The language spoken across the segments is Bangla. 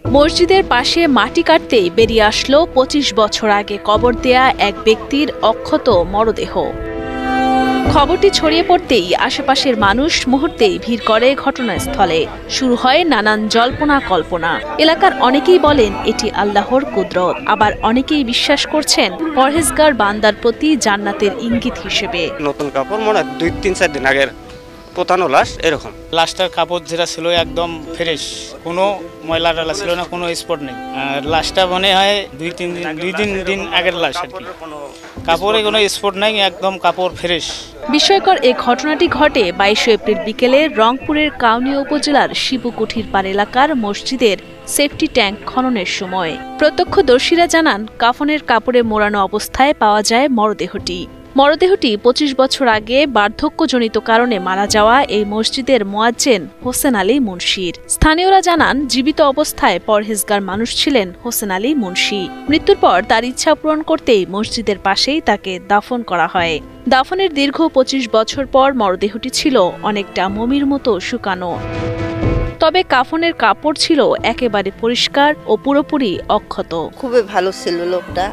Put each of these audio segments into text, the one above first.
মসজিদের পাশে মাটি কাটতেই বেরিয়ে আসলো ২৫ বছর আগে কবর দেয়া এক ব্যক্তির অক্ষত মরদেহ। খবরটি ছড়িয়ে পড়তেই আশেপাশের মানুষ মুহূর্তেই ভিড় করে ঘটনাস্থলে। শুরু হয় নানান জল্পনা কল্পনা। এলাকার অনেকেই বলেন এটি আল্লাহর কুদরত, আবার অনেকেই বিশ্বাস করছেন পরহেজগার বান্দার প্রতি জান্নাতের ইঙ্গিত হিসেবে। নতুন কাপড় মনে ২-৩-৪ দিন আগের পোতানো লাশ, এরকম লাশটার কাপড় যেটা ছিল একদম ফ্রেশ, কোনো ময়লা টালা ছিল না, কোনো স্পট নেই। আর লাশটা মনে হয় ২-৩ দিন আগের লাশ আর কি। কাপড়ে কোনো স্পট নাই, একদম কাপড় ফ্রেশ। বিস্ময়কর এই ঘটনাটি ঘটে ২২ এপ্রিল বিকেলে রংপুরের কাউনিয়া উপজেলার শিবকুঠির পাড় এলাকার মসজিদের সেফটি ট্যাঙ্ক খননের সময়। প্রত্যক্ষদর্শীরা জানান, কাফনের কাপড়ে মোড়ানো অবস্থায় পাওয়া যায় মরদেহটি। ২৫ বছর আগে বার্ধক্যজনিত কারণে মারা যাওয়া এই মসজিদের মুয়াজ্জিন হোসেন আলী মুন্সির। স্থানীয়রা জানান, জীবিত অবস্থায় পরহেজগার মানুষ ছিলেন হোসেন আলী মুন্সি। মৃত্যুর পর তার ইচ্ছা পূরণ করতেই মসজিদের পাশেই তাকে দাফন করা হয়। দাফনের দীর্ঘ ২৫ বছর পর মরদেহটি ছিল অনেকটা মমির মতো শুকানো। তবে কাফনের কাপড় ছিল একেবারে পরিষ্কার ও পুরোপুরি অক্ষত। খুবই ভালো ছিল লোকটা,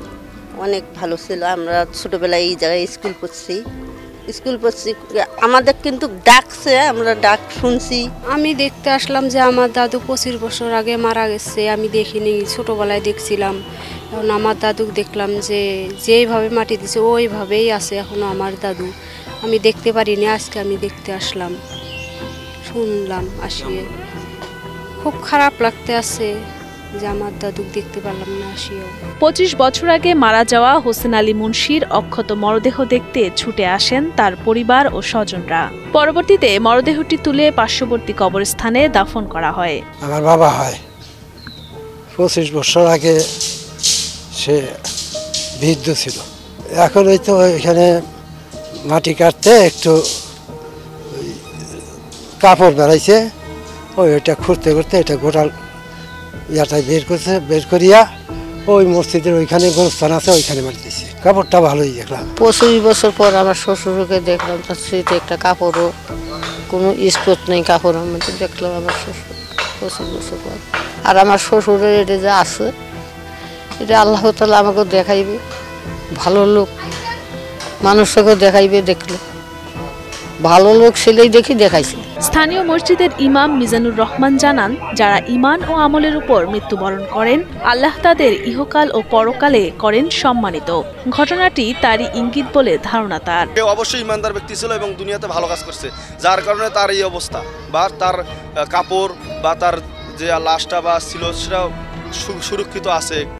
অনেক ভালো ছিল। আমরা ছোটবেলায় এই জায়গায় স্কুল পড়ছি, আমাদের কিন্তু ডাকছে, আমরা ডাক শুনছি। আমি দেখতে আসলাম যে আমার দাদু ২৫ বছর আগে মারা গেছে। আমি দেখিনি, ছোটবেলায় দেখছিলাম। এখন আমার দাদুকে দেখলাম যে যেইভাবে মাটি দিছে ওইভাবেই আছে এখনো আমার দাদু। আমি দেখতে পারিনি, আজকে আমি দেখতে আসলাম, শুনলাম আসিয়ে। খুব খারাপ লাগতে আছে যে আমার দাদুকে দেখতে পারলাম না আসিও। ২৫ বছর আগে মারা যাওয়া হোসেন আলী মুন্সির অক্ষত মরদেহ দেখতে ছুটে আসেন তার পরিবার ও স্বজনরা। পরবর্তীতে মরদেহটি তুলে পার্শ্ববর্তী কবরস্থানে দাফন করা হয়। আমার বাবা হয় ২৫ বছর আগে সে বৃদ্ধ ছিল। এখন ওই তো এখানে মাটি কাটতে একটু কাপড় বেড়াইছে, ওইটা খুঁড়তে করতে এটা গোটাল ইয়াটাই বের করিয়া ওই মসজিদের ওইখানে গোরস্থান আছে, ওইখানে মারি দিয়েছে। কাপড়টা ভালোই দেখলাম। ২৫ বছর পর আমার শ্বশুরকে দেখলাম, তার স্মৃতি একটা কাপড়ও কোনো স্পট নেই কাপড়ের মধ্যে দেখলাম আমার শ্বশুর ২৫ বছর পর। আর আমার শ্বশুরের এটা যে আছে, এটা আল্লাহ তাআলা আমাকে দেখাইবে, ভালো লোক মানুষকে দেখাইবে। দেখলে ভালো লোক ছেলেই দেখি দেখাইছে। স্থানীয় মসজিদের ইমাম মিজানুর রহমান জানান, যারা ঈমান ও আমলের উপর মৃত্যুবরণ করেন, আল্লাহ তাদের ইহকাল ও পরকালে করেন সম্মানিত। ঘটনাটি তারই ইঙ্গিত বলে ধারণা তার। অবশ্যই ইমানদার ব্যক্তি ছিল এবং দুনিয়াতে ভালো কাজ করছে, যার কারণে তার এই অবস্থা, বা তার কাপড় বা তার যে লাশটা বা ছিল সেটা সুরক্ষিত আছে।